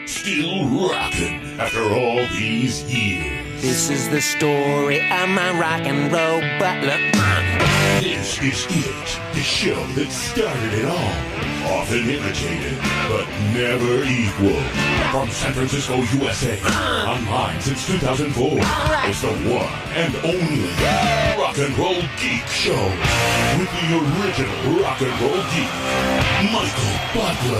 Still rocking after all these years. This is the story of my rock and roll butler. This is it, the show that started it all. Often imitated, but never equal. From San Francisco, USA. Online since 2004. It's the one and only Rock and Roll Geek Show. With the original Rock and Roll Geek, Michael Butler.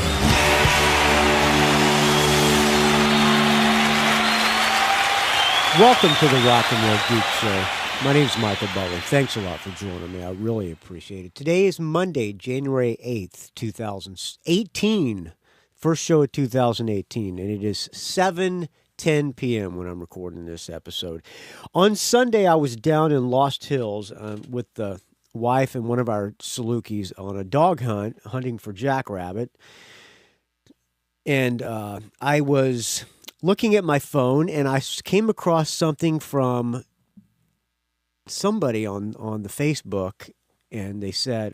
Welcome to the Rock and Roll Geek Show. My name is Michael Butler. Thanks a lot for joining me. I really appreciate it. Today is Monday, January 8th, 2018. First show of 2018, and it is 7:10 p.m. when I'm recording this episode. On Sunday, I was down in Lost Hills with the wife and one of our Salukis on a dog hunt, hunting for jackrabbit. And I was looking at my phone, and I came across something from somebody on the Facebook, and they said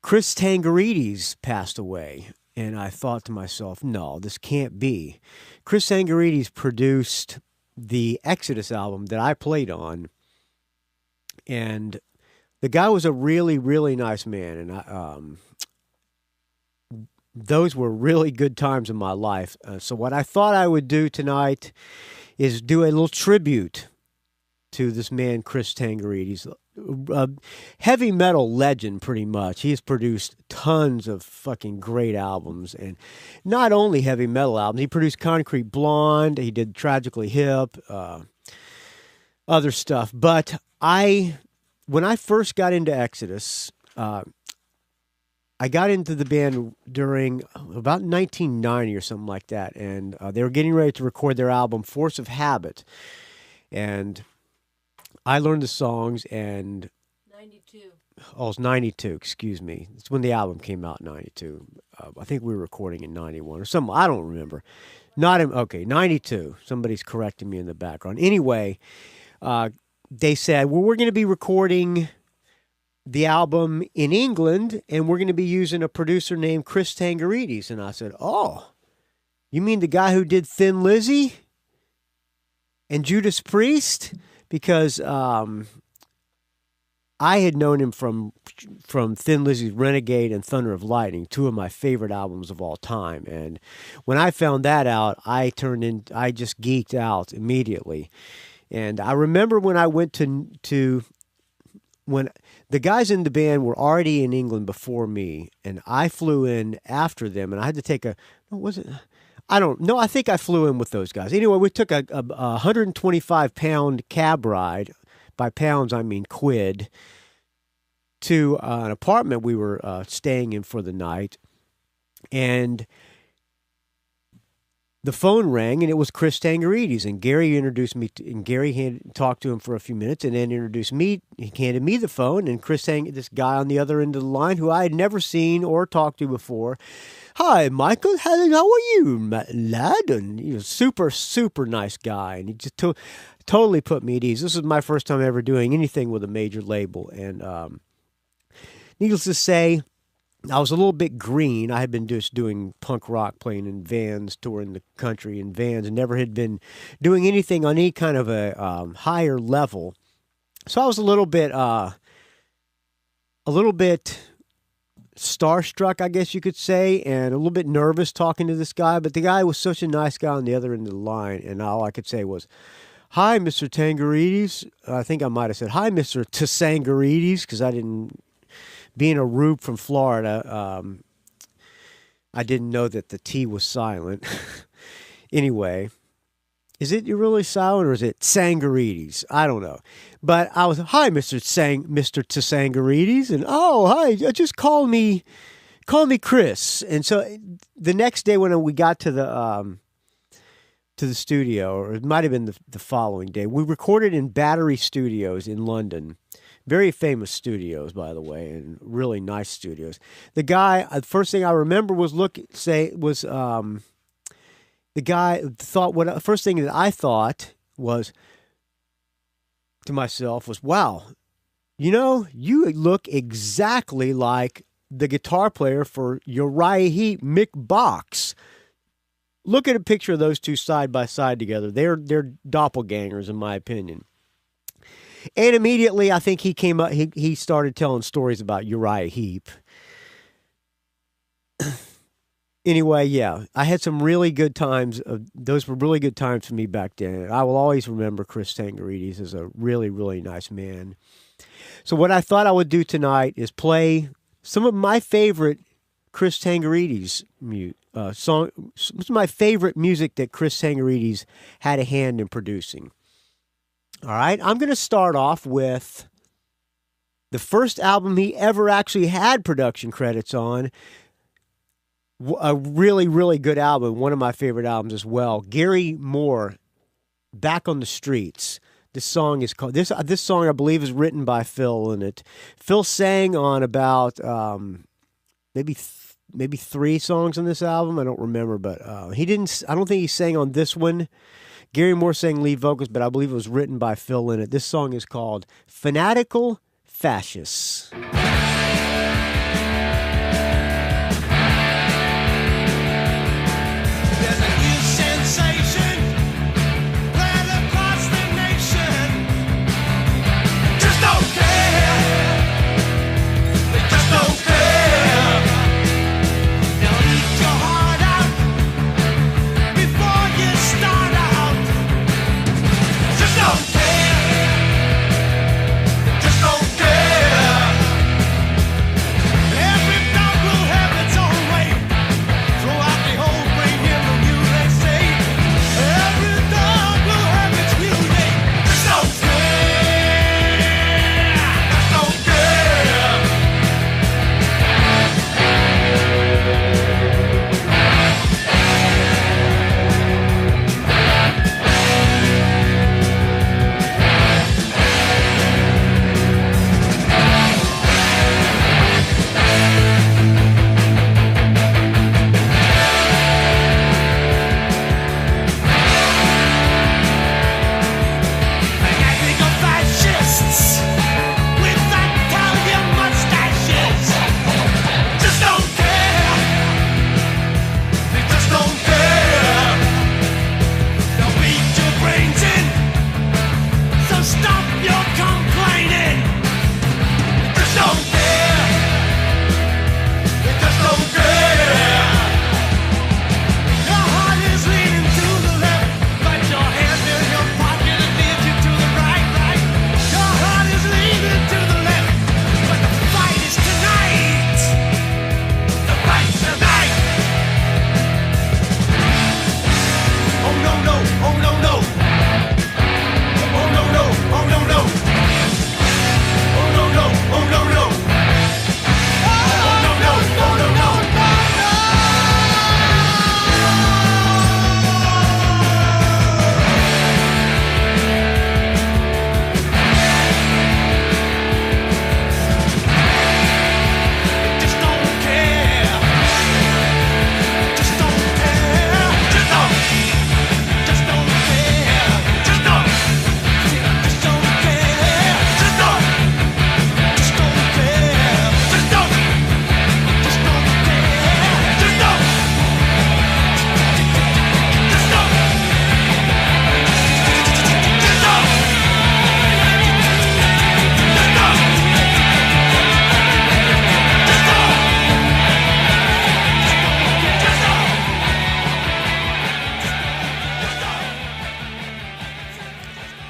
Chris Tsangarides passed away. And I thought to myself, no, this can't be. Chris Tsangarides produced the Exodus album that I played on, and the guy was a really, really nice man, and those were really good times in my life. So what I thought I would do tonight is do a little tribute to this man, Chris Tsangarides, a heavy metal legend pretty much. He has produced tons of fucking great albums, and not only heavy metal albums. He produced Concrete Blonde, he did Tragically Hip, other stuff. But when I first got into Exodus, I got into the band during about 1990 or something like that, and they were getting ready to record their album Force of Habit, and I learned the songs. And 92. Oh, it's 92, excuse me. It's when the album came out in 92. I think we were recording in 91 or something. I don't remember. 92. Somebody's correcting me in the background. Anyway, they said, well, we're going to be recording the album in England, and we're going to be using a producer named Chris Tsangarides. And I said, oh, you mean the guy who did Thin Lizzy and Judas Priest? Because I had known him from Thin Lizzy's Renegade and Thunder of Lightning, two of my favorite albums of all time. And when I found that out, I just geeked out immediately. And I remember when I went to when the guys in the band were already in England before me, and I flew in after them, and I had to take I think I flew in with those guys. Anyway, we took a 125-pound cab ride. By pounds, I mean quid, to an apartment we were staying in for the night. And the phone rang, and it was Chris Tsangarides. And Gary introduced me, and Gary talked to him for a few minutes, and then introduced me. He handed me the phone, and Chris sang this guy on the other end of the line who I had never seen or talked to before. Hi, Michael. How are you, lad? And he was super, super nice guy, and he just totally put me at ease. This was my first time ever doing anything with a major label, and needless to say, I was a little bit green. I had been just doing punk rock, playing in vans, touring the country in vans, and never had been doing anything on any kind of a higher level. So I was a little bit starstruck, I guess you could say, and a little bit nervous talking to this guy. But the guy was such a nice guy on the other end of the line, and all I could say was, "Hi, Mr. Tsangarides." I think I might have said, "Hi, Mr. Tsangarides," because I didn't. Being a rube from Florida, I didn't know that the T was silent. Anyway, is it really silent, or is it Tsangarides? I don't know. But I was, "Hi, Mr. Tsangarides," and "Oh, hi, just call me Chris." And so the next day when we got to the studio, or it might have been the following day, we recorded in Battery Studios in London. Very famous studios, by the way, and really nice studios. The guy, the first thing I remember was the guy thought, first thing that I thought was to myself was, wow, you look exactly like the guitar player for Uriah Heep, Mick Box. look at a picture of those two side by side together. They're doppelgangers, in my opinion. And immediately, I think he came up. He started telling stories about Uriah Heep. Anyway, yeah, I had some really good times. Those were really good times for me back then. I will always remember Chris Tsangarides as a really, really nice man. So what I thought I would do tonight is play some of my favorite Chris Tsangarides some of my favorite music that Chris Tsangarides had a hand in producing. All right, I'm going to start off with the first album he ever actually had production credits on. A really, really good album. One of my favorite albums as well. Gary Moore, Back on the Streets. This song is called, this song I believe is written by Phil in it. Phil sang on about maybe 3 songs on this album. I don't remember, but I don't think he sang on this one. Gary Moore sang lead vocals, but I believe it was written by Phil in it. This song is called Fanatical Fascists.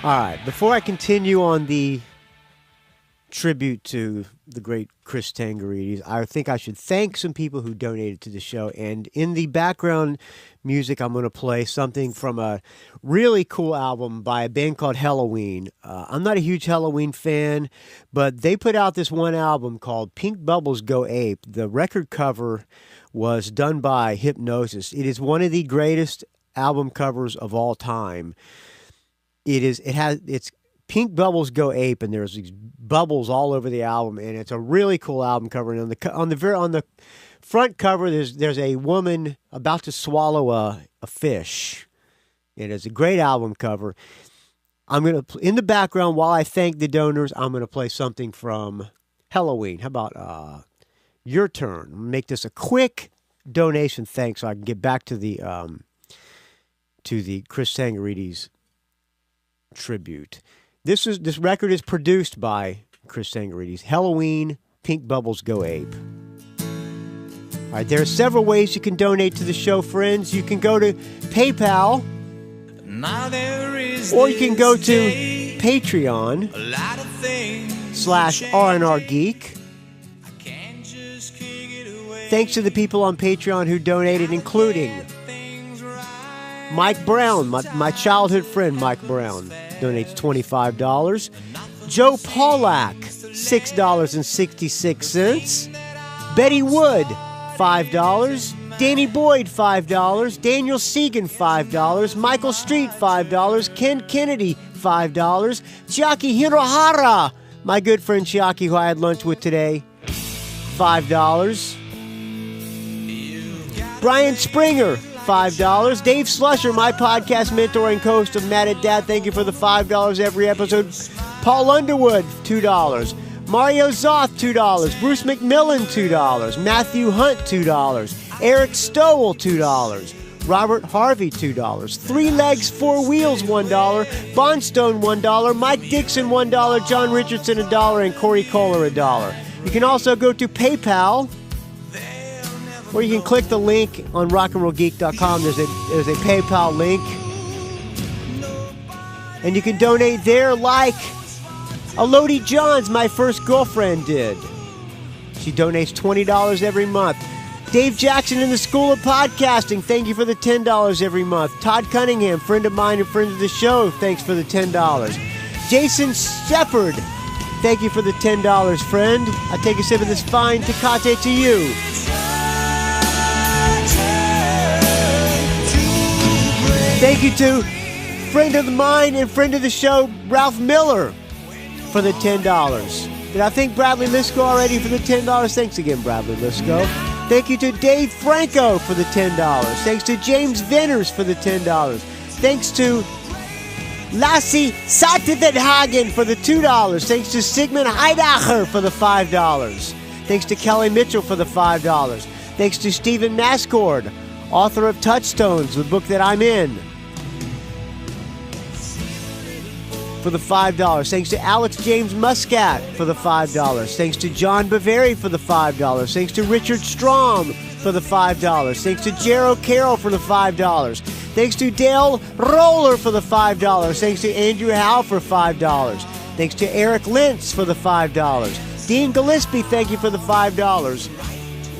All right, before I continue on the tribute to the great Chris Tsangarides, I think I should thank some people who donated to the show. And in the background music, I'm going to play something from a really cool album by a band called Helloween. I'm not a huge Helloween fan, but they put out this one album called Pink Bubbles Go Ape. The record cover was done by Hypnosis. It is one of the greatest album covers of all time. It's Pink Bubbles Go Ape, and there's these bubbles all over the album, and it's a really cool album cover. And on the front cover, there's a woman about to swallow a fish. It is a great album cover. I'm gonna in the background while I thank the donors. I'm gonna play something from Helloween. How about Your Turn? Make this a quick donation, thanks, so I can get back to the to the Chris Tsangarides tribute. This record is produced by Chris Tsangarides. Halloween, Pink Bubbles, Go Ape. All right, there are several ways you can donate to the show, friends. You can go to PayPal, or you can go to Patreon/RNR Geek. Thanks to the people on Patreon who donated, including Mike Brown, my childhood friend Mike Brown, donates $25. Joe Pollack, $6.66. Betty Wood, $5. Danny Boyd, $5. Daniel Segan, $5. Michael Street, $5. Ken Kennedy, $5. Chiaki Hirohara, my good friend Chiaki, who I had lunch with today, $5. Brian Springer, $5. Dave Slusher, my podcast mentor and co-host of Mad at Dad, thank you for the $5 every episode. Paul Underwood, $2. Mario Zoth, $2. Bruce McMillan, $2. Matthew Hunt, $2. Eric Stowell, $2. Robert Harvey, $2. Three Legs, Four Wheels, $1. Bondstone, $1. Mike Dixon, $1. John Richardson, $1. And Corey Kohler, $1. You can also go to PayPal, or you can click the link on rockandrollgeek.com. There's a PayPal link. And you can donate there like Elodie Johns, my first girlfriend, did. She donates $20 every month. Dave Jackson in the School of Podcasting, thank you for the $10 every month. Todd Cunningham, friend of mine and friend of the show, thanks for the $10. Jason Shepard, thank you for the $10, friend. I take a sip of this fine Tecate to you. Thank you to friend of mine and friend of the show, Ralph Miller, for the $10. Did I thank Bradley Lisco already for the $10? Thanks again, Bradley Lisco. Thank you to Dave Franco for the $10. Thanks to James Venners for the $10. Thanks to Lassie Satterhagen for the $2. Thanks to Sigmund Heidacher for the $5. Thanks to Kelly Mitchell for the $5. Thanks to Stephen Mascord, author of Touchstones, the book that I'm in, for the $5. Thanks to Alex James Muscat for the $5. Thanks to John Baveri for the $5. Thanks to Richard Strom for the $5. Thanks to Jero Carroll for the $5. Thanks to Dale Roller for the $5. Thanks to Andrew Howe for $5. Thanks to Eric Lentz for the $5. Dean Gillespie, thank you for the $5.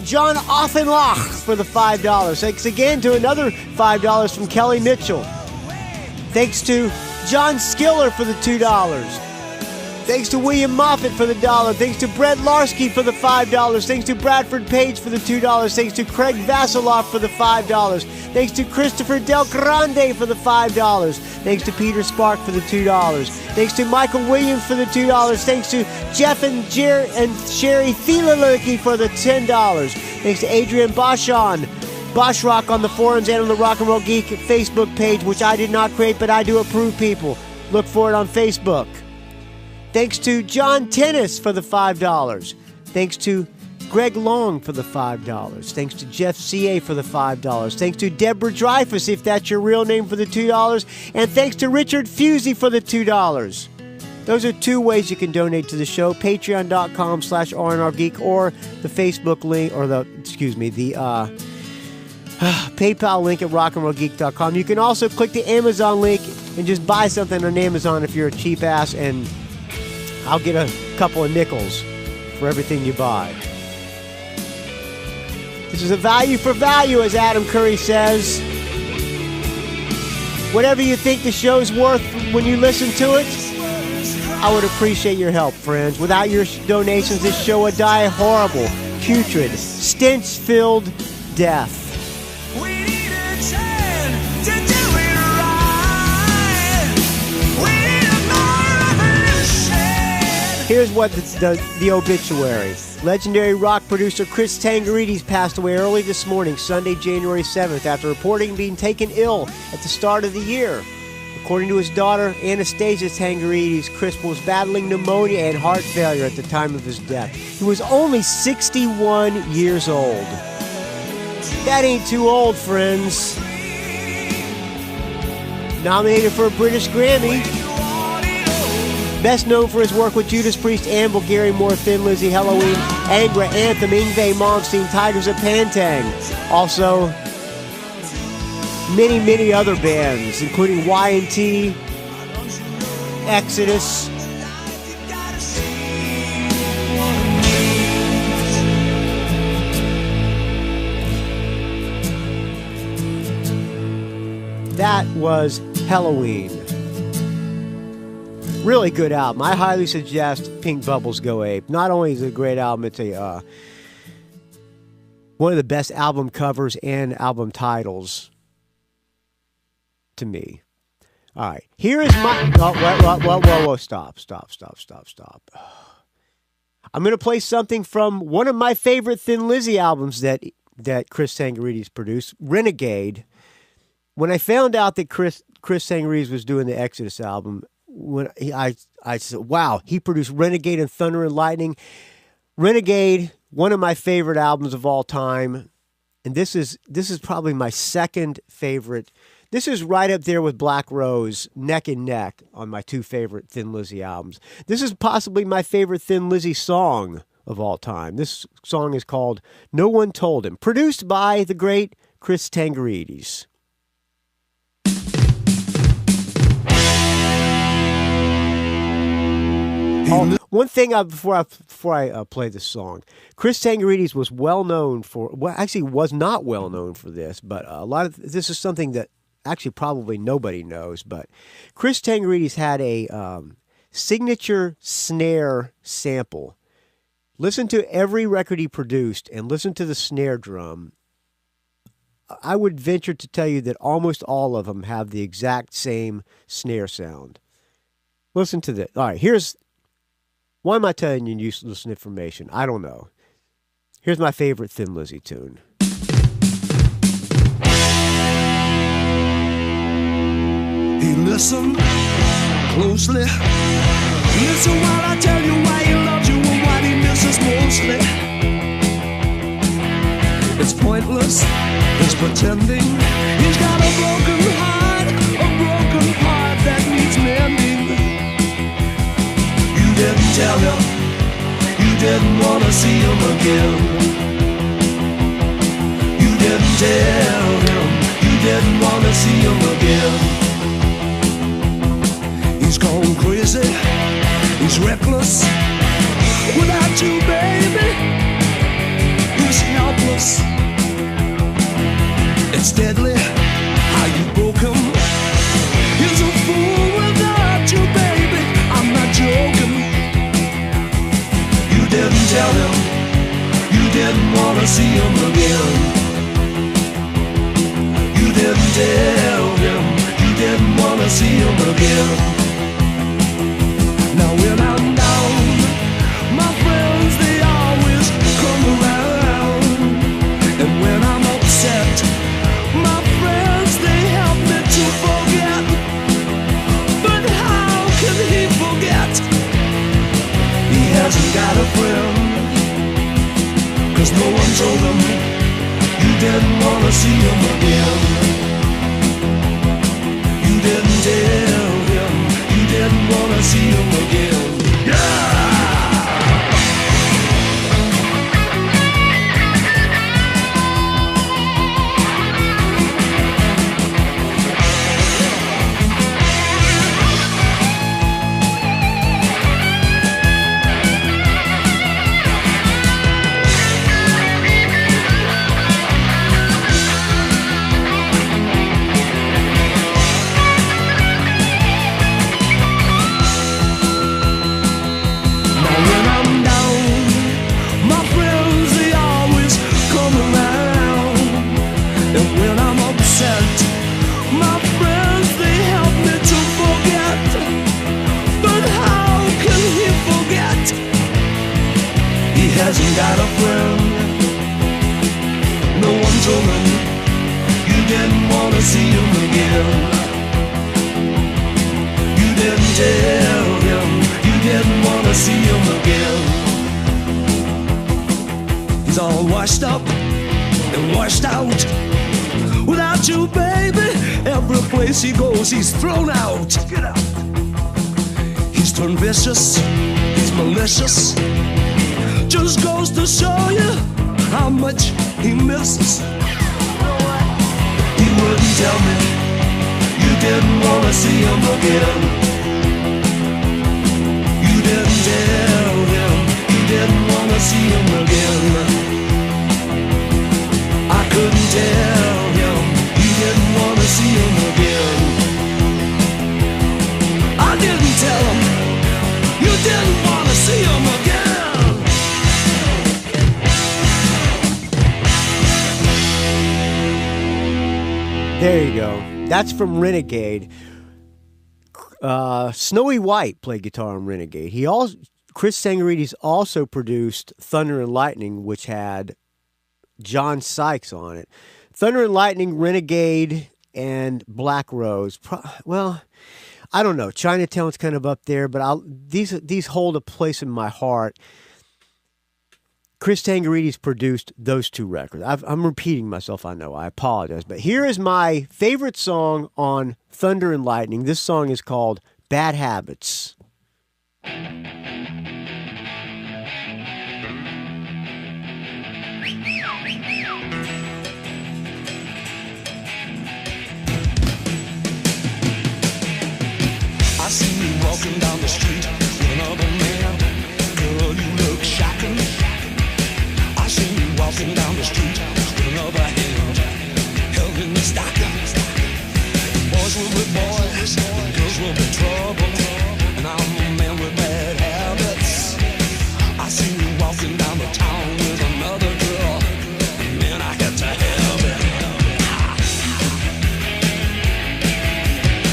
John Offenloch for the $5. Thanks again to another $5 from Kelly Mitchell. Thanks to John Skiller for the $2. Thanks to William Moffat for the $1. Thanks to Brett Larsky for the $5. Thanks to Bradford Page for the $2. Thanks to Craig Vasiloff for the $5. Thanks to Christopher Del Grande for the $5. Thanks to Peter Spark for the $2. Thanks to Michael Williams for the $2. Thanks to Jeff and Sherry Thielerke for the $10. Thanks to Adrian Boschrock on the forums and on the Rock and Roll Geek Facebook page, which I did not create, but I do approve people. Look for it on Facebook. Thanks to John Tennis for the $5. Thanks to Greg Long for the $5. Thanks to Jeff C.A. for the $5. Thanks to Deborah Dreyfus, if that's your real name, for the $2. And thanks to Richard Fusey for the $2. Those are two ways you can donate to the show: patreon.com/RNRGeek, or the Facebook link, or the PayPal link at rockandrollgeek.com. You can also click the Amazon link and just buy something on Amazon if you're a cheap ass, and I'll get a couple of nickels for everything you buy. This is a value for value, as Adam Curry says. Whatever you think the show's worth when you listen to it, I would appreciate your help, friends. Without your donations, this show would die a horrible, putrid, stench-filled death. We need a chance to do it right. We need a revolution. Here's what the obituary. Legendary rock producer Chris Tsangarides passed away early this morning, Sunday, January 7th, after reporting being taken ill at the start of the year. According to his daughter, Anastasia Tsangarides, Chris was battling pneumonia and heart failure at the time of his death. He was only 61 years old. That ain't too old, friends. Nominated for a British Grammy. Best known for his work with Judas Priest, Anvil, Gary Moore, Thin Lizzy, Helloween, Angra, Anthem, Yngwie Malmsteen, Tigers of Pantang. Also, many other bands, including Y&T, Exodus. That was Helloween. Really good album. I highly suggest Pink Bubbles Go Ape. Not only is it a great album, it's a one of the best album covers and album titles to me. All right, here is my... Whoa, stop. I'm going to play something from one of my favorite Thin Lizzy albums that Chris Tsangarides produced, Renegade. When I found out that Chris Tsangarides was doing the Exodus album, I said, wow, he produced Renegade and Thunder and Lightning. Renegade, one of my favorite albums of all time. And this is probably my second favorite. This is right up there with Black Rose, neck and neck on my two favorite Thin Lizzy albums. This is possibly my favorite Thin Lizzy song of all time. This song is called No One Told Him, produced by the great Chris Tsangarides. Oh, one thing before I play this song, Chris Tsangarides was well known for, well, actually was not well known for this, but this is something that actually probably nobody knows, but Chris Tsangarides had a signature snare sample. Listen to every record he produced and listen to the snare drum. I would venture to tell you that almost all of them have the exact same snare sound. Listen to this. All right, why am I telling you useless information? I don't know. Here's my favorite Thin Lizzy tune. He listened closely. Listen while I tell you why he loves you and what he misses mostly. It's pointless, it's pretending. He's got a broken heart that needs mending. You didn't tell him, you didn't want to see him again. You didn't tell him, you didn't want to see him again. He's gone crazy, he's reckless. Without you, baby, he's helpless. It's deadly how you broke him. He's a fool without you, baby, I'm not joking. You didn't tell him, you didn't want to see him again. You didn't tell him, you didn't want to see him again. Now when I'm down, my friends, they always come around. And when I'm upset, my friends, they help me to forget. But how can he forget? He hasn't got a friend, 'cause no one told him you didn't want to see him again. You didn't tell him you didn't want to see him again. Yeah! Hasn't got a friend. No one told him you didn't want to see him again. You didn't tell him you didn't want to see him again. He's all washed up and washed out. Without you, baby, every place he goes, he's thrown out. Get out. He's turned vicious, he's malicious. Just goes to show you how much he misses. He wouldn't tell me you didn't want to see him again. You didn't tell him you didn't want to see him again. I couldn't tell him you didn't want to see him again. I didn't tell him you didn't want to see him again. There you go. That's from Renegade. Snowy White played guitar on Renegade. Chris Tsangarides also produced Thunder and Lightning, which had John Sykes on it. Thunder and Lightning, Renegade, and Black Rose. Well, I don't know. Chinatown's kind of up there, but these hold a place in my heart. Chris Tsangarides produced those two records. I'm repeating myself, I know. I apologize. But here is my favorite song on Thunder and Lightning. This song is called Bad Habits. I see you walking down the street with another man. Girl, you look shocking. I see you walking down the street with another hand held in the stocking. Boys will be boys, girls will be trouble, and I'm a man with bad habits. I see you walking down the town with another girl, and man, I had to have it.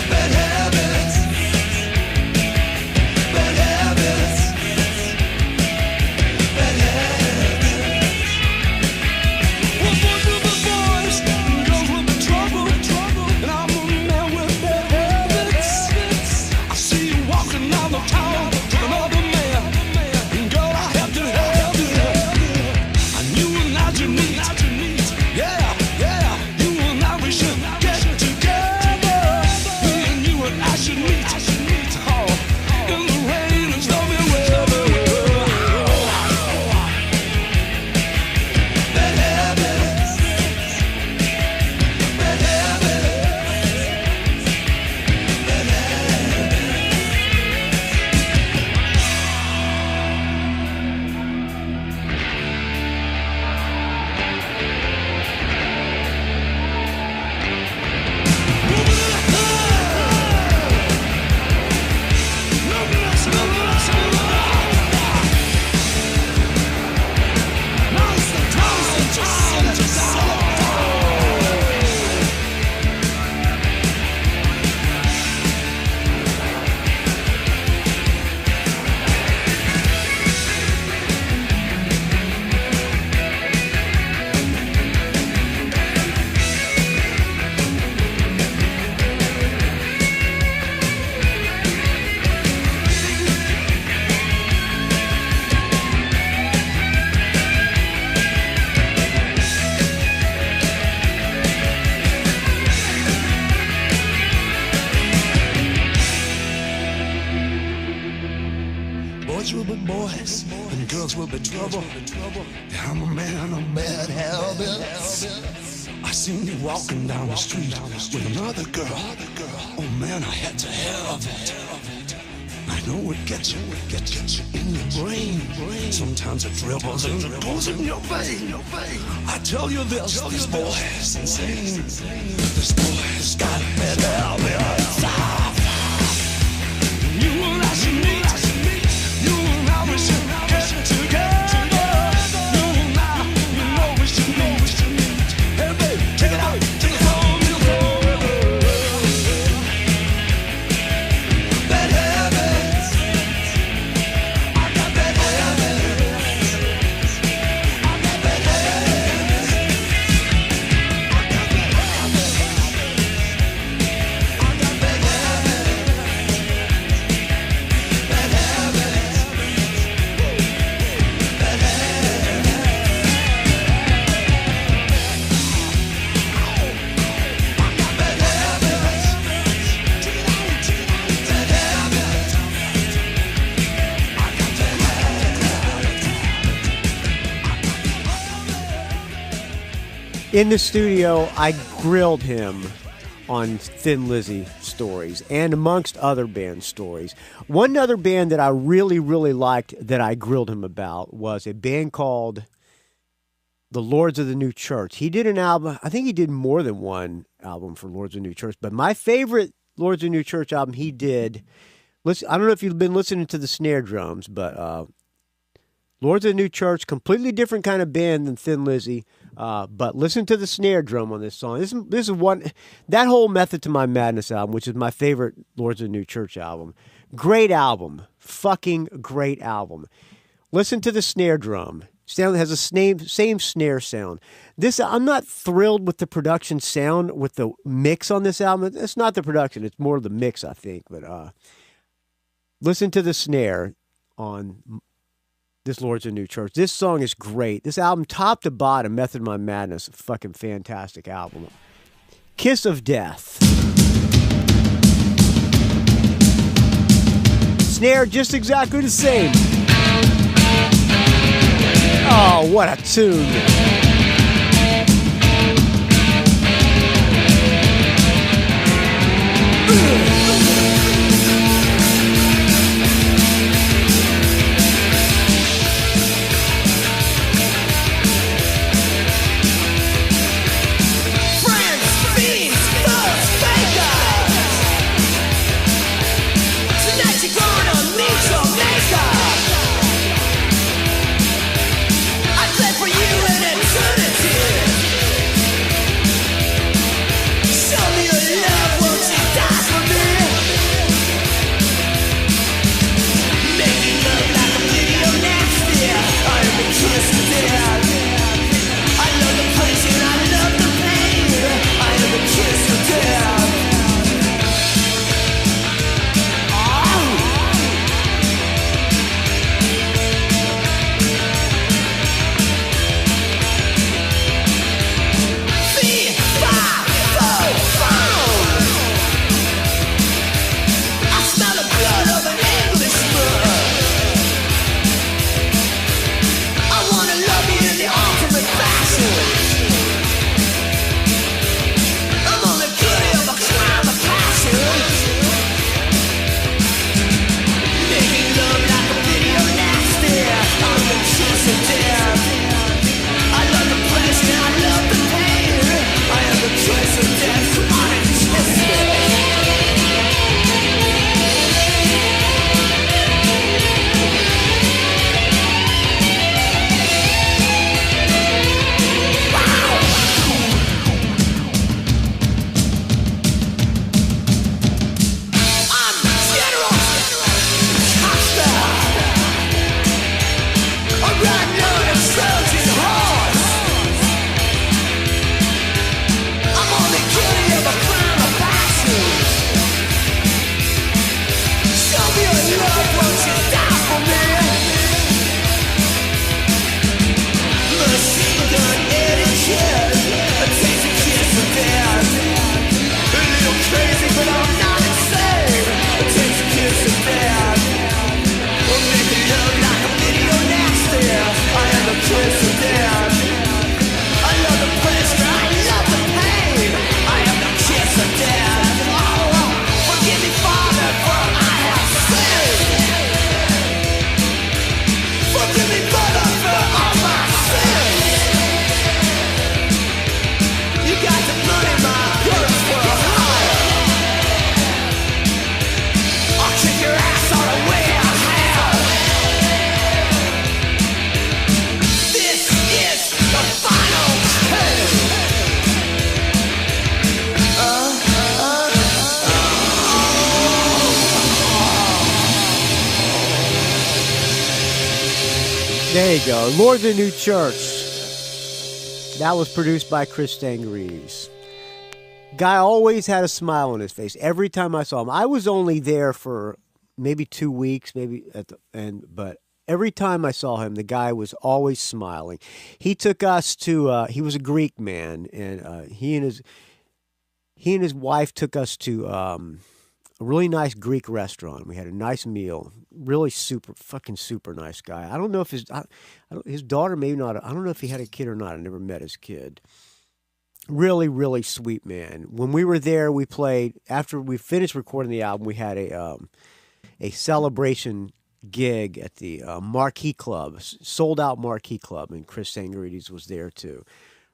Bad habits. Bad habits. Bad habits. Well, boys will be boys, and girls will be trouble, and I'm a man with bad habits. I see you walking down the town with another man, and girl, I have to have you. I knew and I should meet, yeah, yeah. You and I, we should get together. Me and you and I should meet, oh, in the rain and stormy weather. Bad habits. Bad habits. Bad Boys will be boys, and girls will be trouble. Yeah, I'm a man of bad habits. I seen you walking down the street with another girl. Oh man, I had to have it. I know it gets you in your brain. Sometimes it dribbles and it goes in your vein. I tell you this boy is insane. This boy's got bad habits. You and I should meet. You and I, we should get together. You and I, you know we should meet. Hey baby, take it out, take it home, you forever. Bad habits. I got bad habits. I got bad habits. I got bad habits. I got bad habits. In the studio, I grilled him on Thin Lizzy stories and amongst other band stories. One other band that I really, really liked that I grilled him about was a band called the Lords of the New Church. He did an album. I think he did more than one album for Lords of the New Church, but my favorite Lords of the New Church album he did, I don't know if you've been listening to the snare drums, but Lords of the New Church, completely different kind of band than Thin Lizzy, but listen to the snare drum on this song. This is one, that whole Method to My Madness album, which is my favorite Lords of the New Church album. Great album. Fucking great album. Listen to the snare drum. Sound has the same snare sound. I'm not thrilled with the production sound, with the mix on this album. It's not the production, it's more the mix, I think. But listen to the snare on this Lords of the New Church. This song is great. This album, top to bottom, Method of My Madness, fucking fantastic album. Kiss of Death. Snare just exactly the same. Oh, what a tune. There you go. Lords of the New Church. That was produced by Chris Tsangarides. Guy always had a smile on his face every time I saw him. I was only there for maybe 2 weeks, maybe at the end, but every time I saw him, the guy was always smiling. He took us to. He was a Greek man, and he and his wife took us to a really nice Greek restaurant. We had a nice meal. Really fucking super nice guy. I don't know if his daughter maybe not. I don't know if he had a kid or not. I never met his kid. Really, really sweet man. When we were there, we played, after we finished recording the album, we had a celebration gig at the Marquee Club, sold out Marquee Club, and Chris Tsangarides was there too.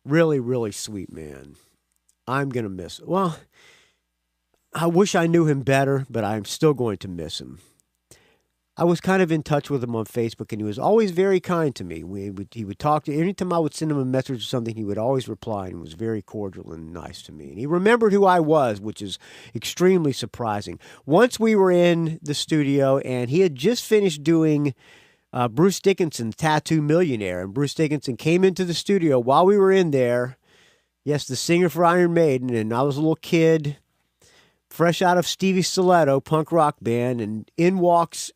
Really, really sweet man. I'm going to miss. Well, I wish I knew him better, but I'm still going to miss him. I was kind of in touch with him on Facebook, and he was always very kind to me. He would talk to, anytime I would send him a message or something, he would always reply, and was very cordial and nice to me. And he remembered who I was, which is extremely surprising. Once we were in the studio, and he had just finished doing Bruce Dickinson, Tattoo Millionaire, and Bruce Dickinson came into the studio while we were in there. Yes, the singer for Iron Maiden, and I was a little kid, fresh out of Stevie Stiletto, punk rock band, and in walks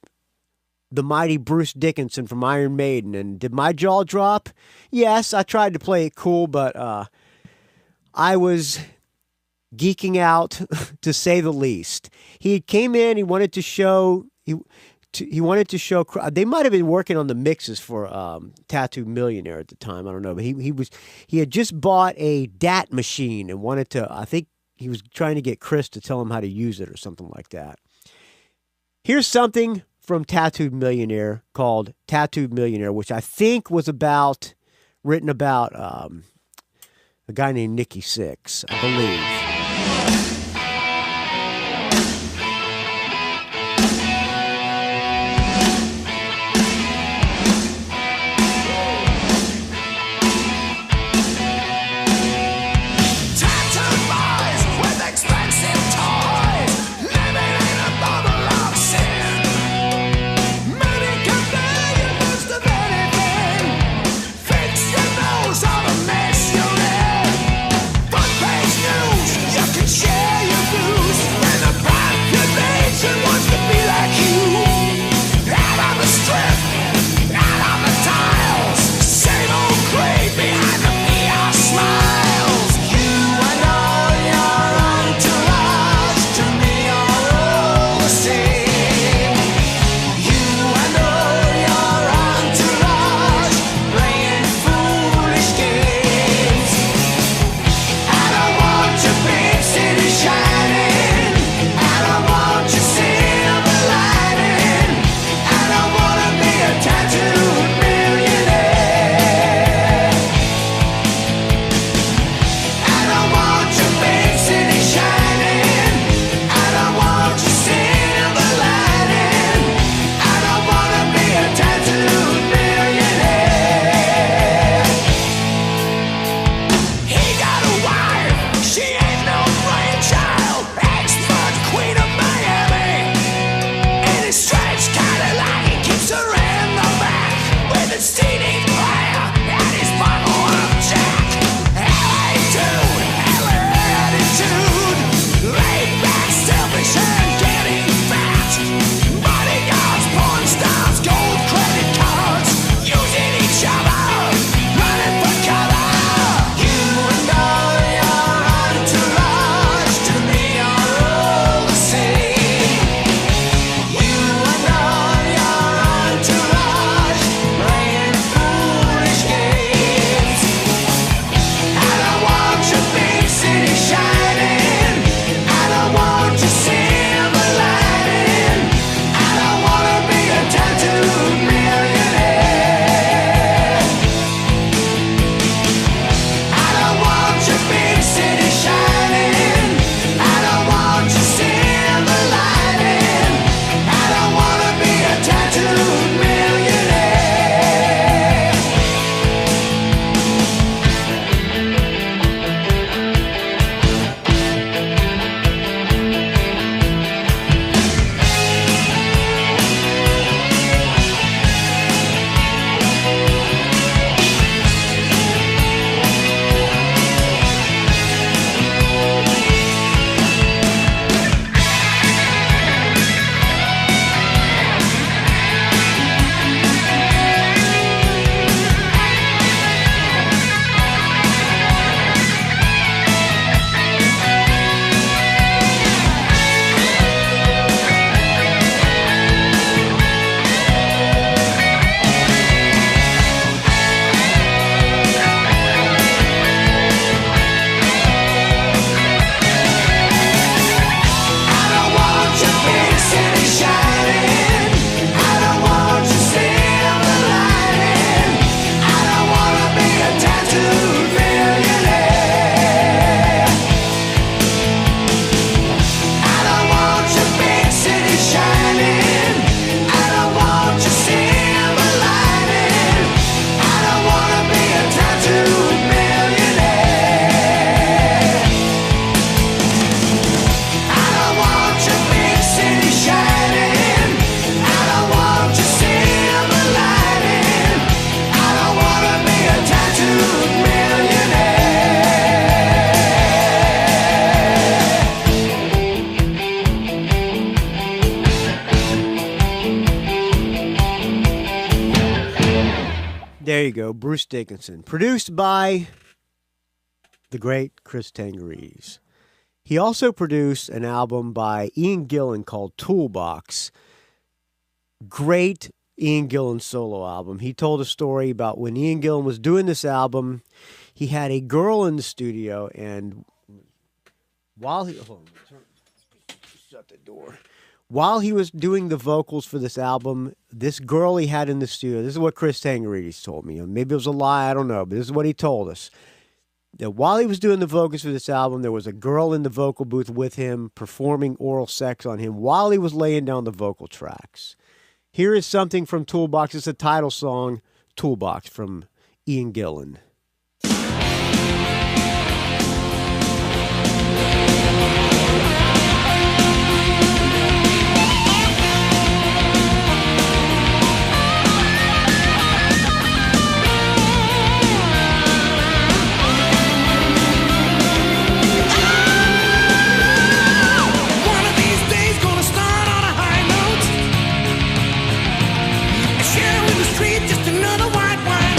the mighty Bruce Dickinson from Iron Maiden. And did my jaw drop? Yes, I tried to play it cool, but I was geeking out, to say the least. He came in, he wanted to show, they might have been working on the mixes for Tattoo Millionaire at the time, I don't know, but he had just bought a DAT machine and wanted to, I think he was trying to get Chris to tell him how to use it or something like that. Here's something from Tattooed Millionaire called Tattooed Millionaire, which I think was written about a guy named Nikki Sixx, I believe. Share your views when the There you go, Bruce Dickinson. Produced by the great Chris Tsangarides. He also produced an album by Ian Gillan called Toolbox. Great Ian Gillan solo album. He told a story about when Ian Gillan was doing this album, he had a girl in the studio, and while he... Hold on, shut the door. While he was doing the vocals for this album, this girl he had in the studio, this is what Chris Tsangarides told me. Maybe it was a lie, I don't know, but this is what he told us. That while he was doing the vocals for this album, there was a girl in the vocal booth with him performing oral sex on him while he was laying down the vocal tracks. Here is something from Toolbox. It's the title song, Toolbox, from Ian Gillan. Just another white wine.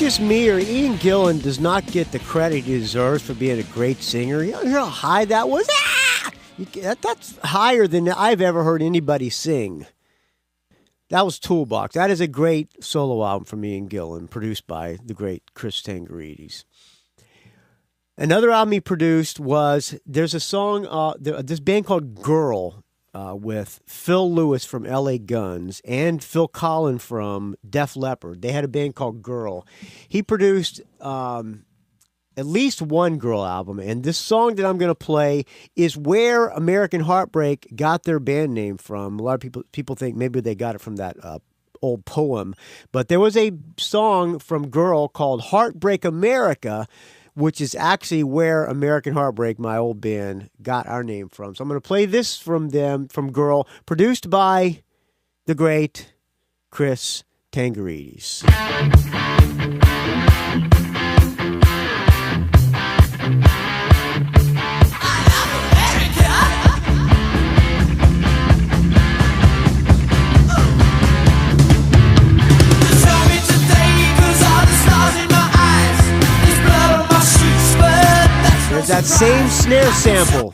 just me, or Ian Gillan does not get the credit he deserves for being a great singer. You know how high that was? Ah! That's higher than I've ever heard anybody sing. That was Toolbox. That is a great solo album from Ian Gillan, produced by the great Chris Tsangarides. Another album he produced there's a song, this band called Girl, with Phil Lewis from LA Guns and Phil Collin from Def Leppard. They had a band called Girl. He produced at least one Girl album, and this song that I'm going to play is where American Heartbreak got their band name from. A lot of people think maybe they got it from that old poem, but there was a song from Girl called Heartbreak America, which is actually where American Heartbreak, my old band, got our name from. So I'm going to play this from them, from Girl, produced by the great Chris Tsangarides. There's that same snare sample.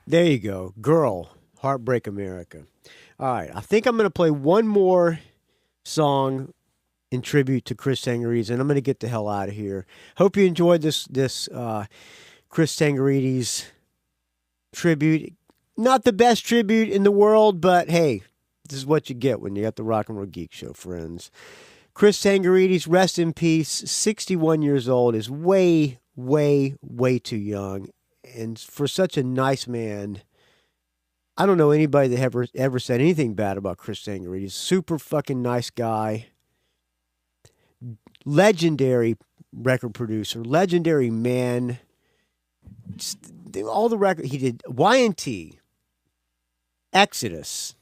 There you go. Girl, Heartbreak America. All right, I think I'm going to play one more song in tribute to Chris Tsangarides, and I'm going to get the hell out of here. Hope you enjoyed this Chris Tsangarides tribute. Not the best tribute in the world, but hey, this is what you get when you got the Rock and Roll Geek Show, friends. Chris Tsangarides, rest in peace, 61 years old, is way, way, way too young. And for such a nice man, I don't know anybody that ever said anything bad about Chris Tsangarides. Super fucking nice guy. Legendary record producer. Legendary man. Just, all the records. He did Y&T, Exodus,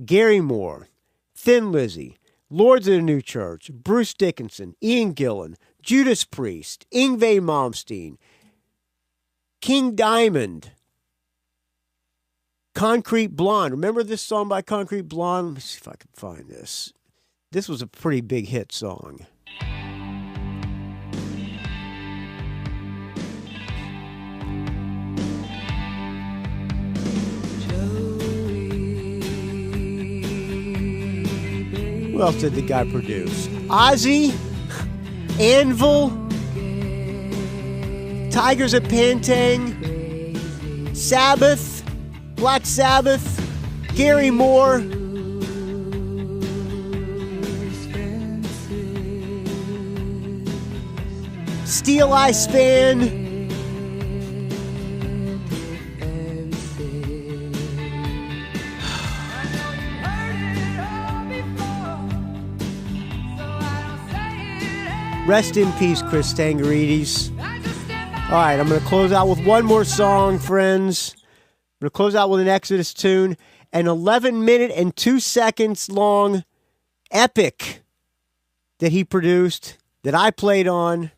Gary Moore, Thin Lizzy, Lords of the New Church, Bruce Dickinson, Ian Gillan, Judas Priest, Yngwie Malmsteen, King Diamond, Concrete Blonde. Remember this song by Concrete Blonde? Let me see if I can find this. This was a pretty big hit song. Who else did the guy produce? Ozzy, Anvil, Tigers of Pantang, Sabbath, Black Sabbath, Gary Moore, Steel Eye Span, rest in peace, Chris Tsangarides. All right, I'm going to close out with one more song, friends. I'm going to close out with an Exodus tune, an 11 minute and 2 seconds long epic that he produced, that I played on,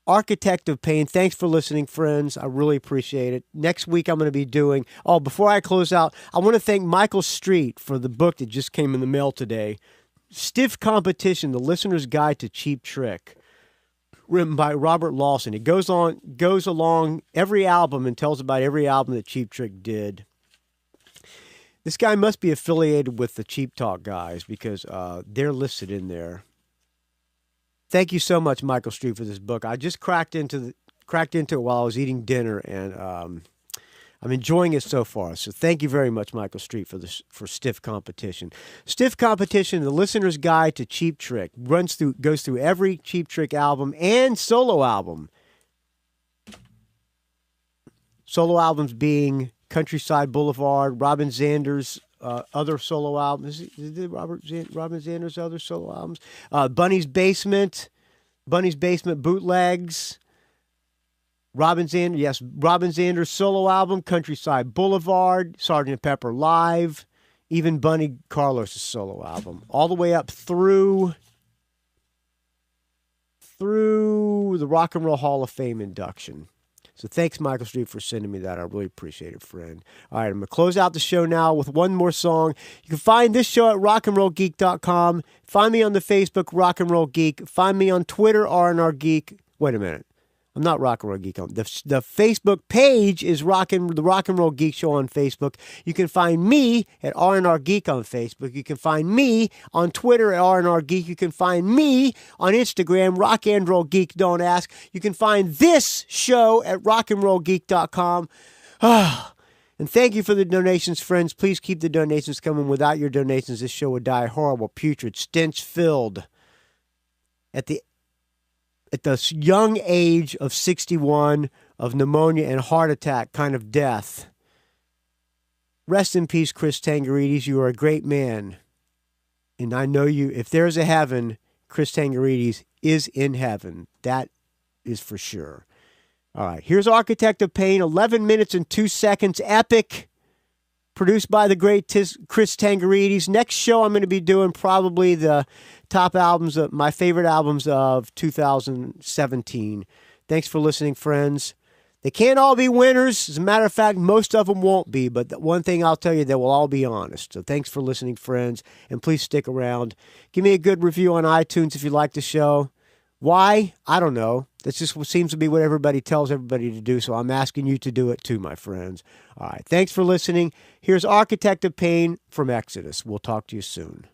Architect of Pain. Thanks for listening, friends. I really appreciate it. Next week, I'm going to be doing... Oh, before I close out, I want to thank Michael Street for the book that just came in the mail today. Stiff Competition, The Listener's Guide to Cheap Trick, written by Robert Lawson. It goes along every album and tells about every album that Cheap Trick did. This guy must be affiliated with the Cheap Talk guys because they're listed in there. Thank you so much, Michael Street, for this book. I just cracked into it while I was eating dinner, and I'm enjoying it so far. So thank you very much, Michael Street, for Stiff Competition. Stiff Competition, The Listener's Guide to Cheap Trick, goes through every Cheap Trick album and solo album. Solo albums being Countryside Boulevard, Robin Zander's other solo albums. Robin Zander's other solo albums. Bunny's Basement Bootlegs. Robin Zander's solo album, Countryside Boulevard, Sgt. Pepper Live, even Bunny Carlos' solo album, all the way up through the Rock and Roll Hall of Fame induction. So thanks, Michael Street, for sending me that. I really appreciate it, friend. All right, I'm going to close out the show now with one more song. You can find this show at rockandrollgeek.com. Find me on the Facebook, Rock and Roll Geek. Find me on Twitter, R&R Geek. Wait a minute. I'm not Rock and Roll Geek. The Facebook page is the Rock and Roll Geek Show on Facebook. You can find me at R&R Geek on Facebook. You can find me on Twitter at R&R Geek. You can find me on Instagram, Rock and Roll Geek, don't ask. You can find this show at rockandrollgeek.com. And thank you for the donations, friends. Please keep the donations coming. Without your donations, this show would die horrible, putrid, stench-filled. At the young age of 61, of pneumonia and heart attack kind of death. Rest in peace, Chris Tsangarides. You are a great man. And I know you, if there's a heaven, Chris Tsangarides is in heaven. That is for sure. All right, here's Architect of Pain, 11 minutes and 2 seconds, epic, produced by the great Chris Tsangarides. Next show I'm going to be doing probably the top albums, my favorite albums of 2017. Thanks for listening, friends. They can't all be winners. As a matter of fact, most of them won't be. But the one thing I'll tell you, they will all be honest. So thanks for listening, friends. And please stick around. Give me a good review on iTunes if you like the show. Why? I don't know. That's just what seems to be what everybody tells everybody to do. So I'm asking you to do it too, my friends. All right. Thanks for listening. Here's Architect of Pain from Exodus. We'll talk to you soon.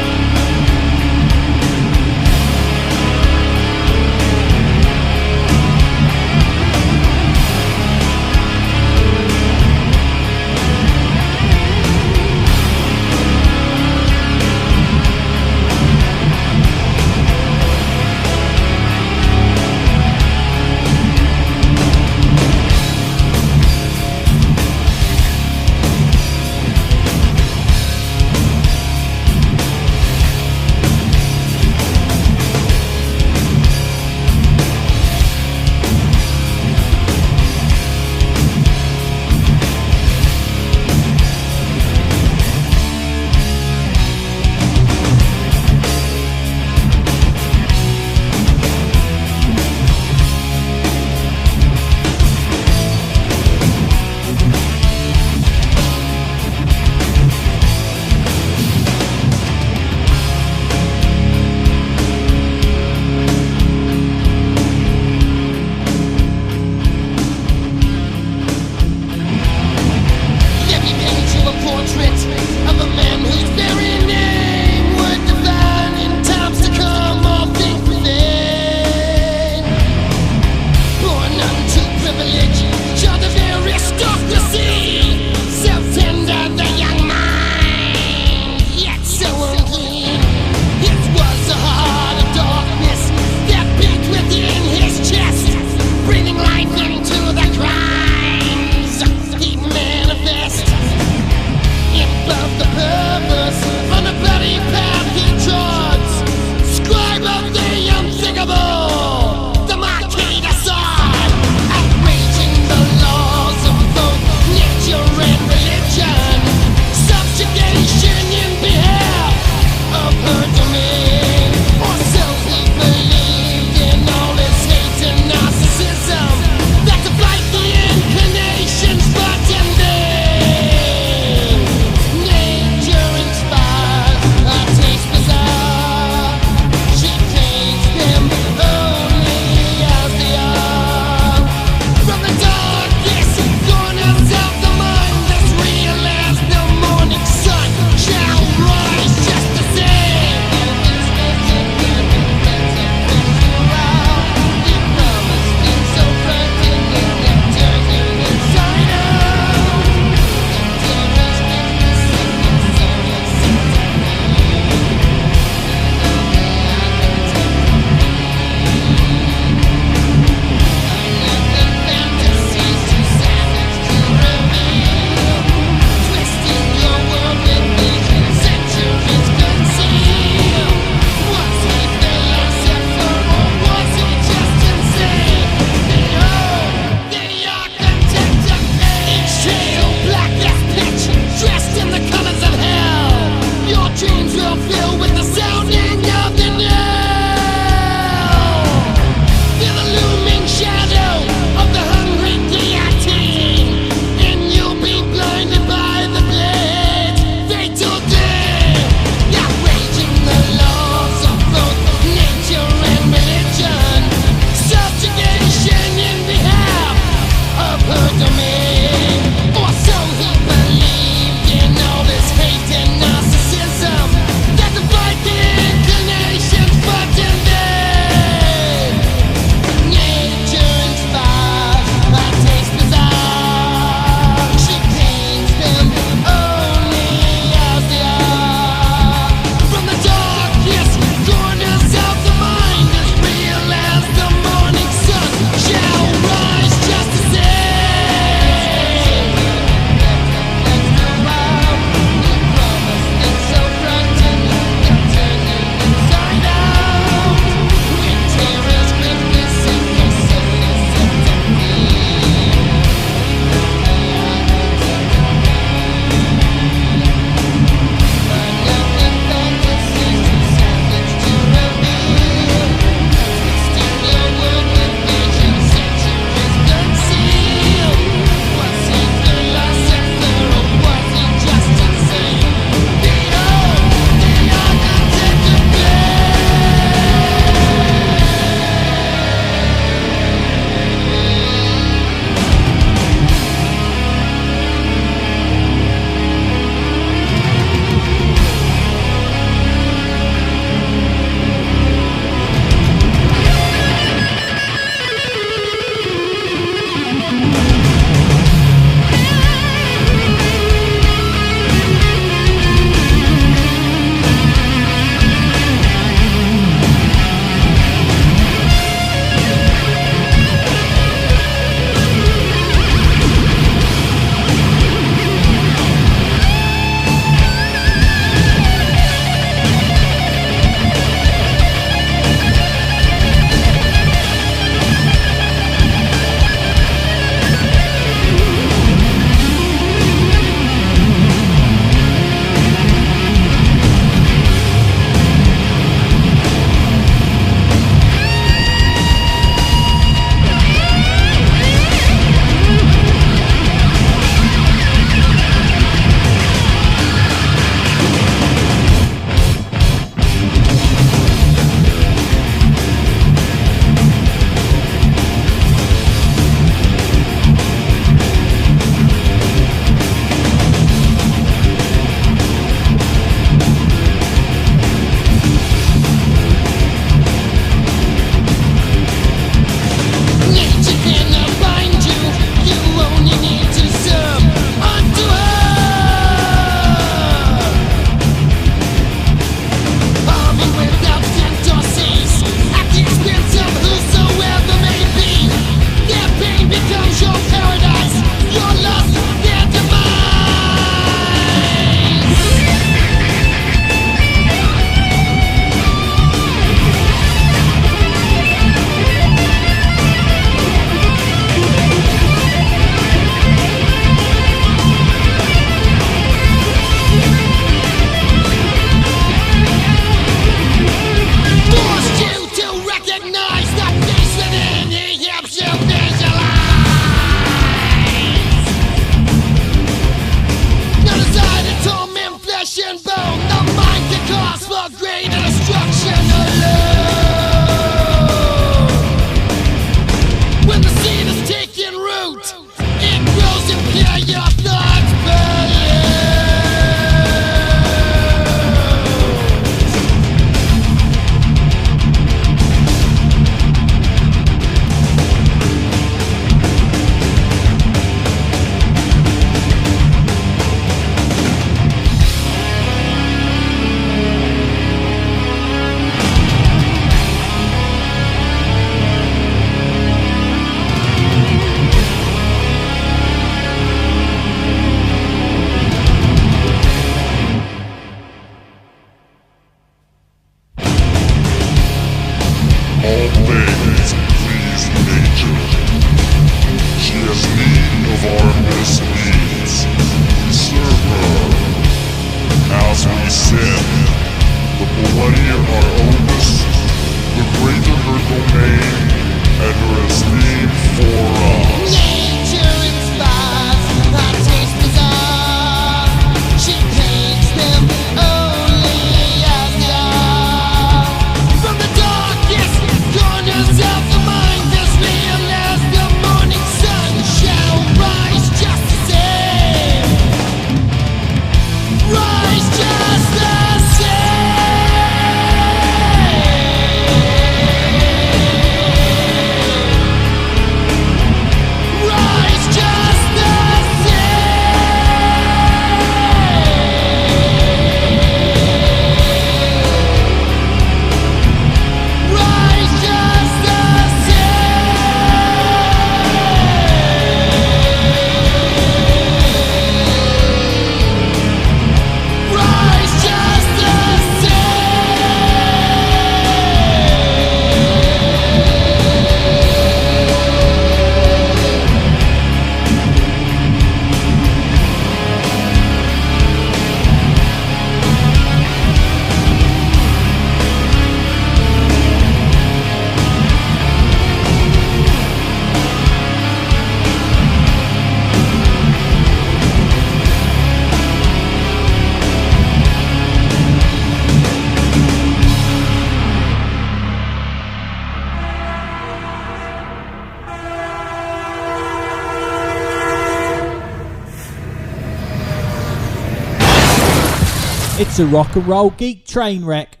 It's a rock and roll geek train wreck.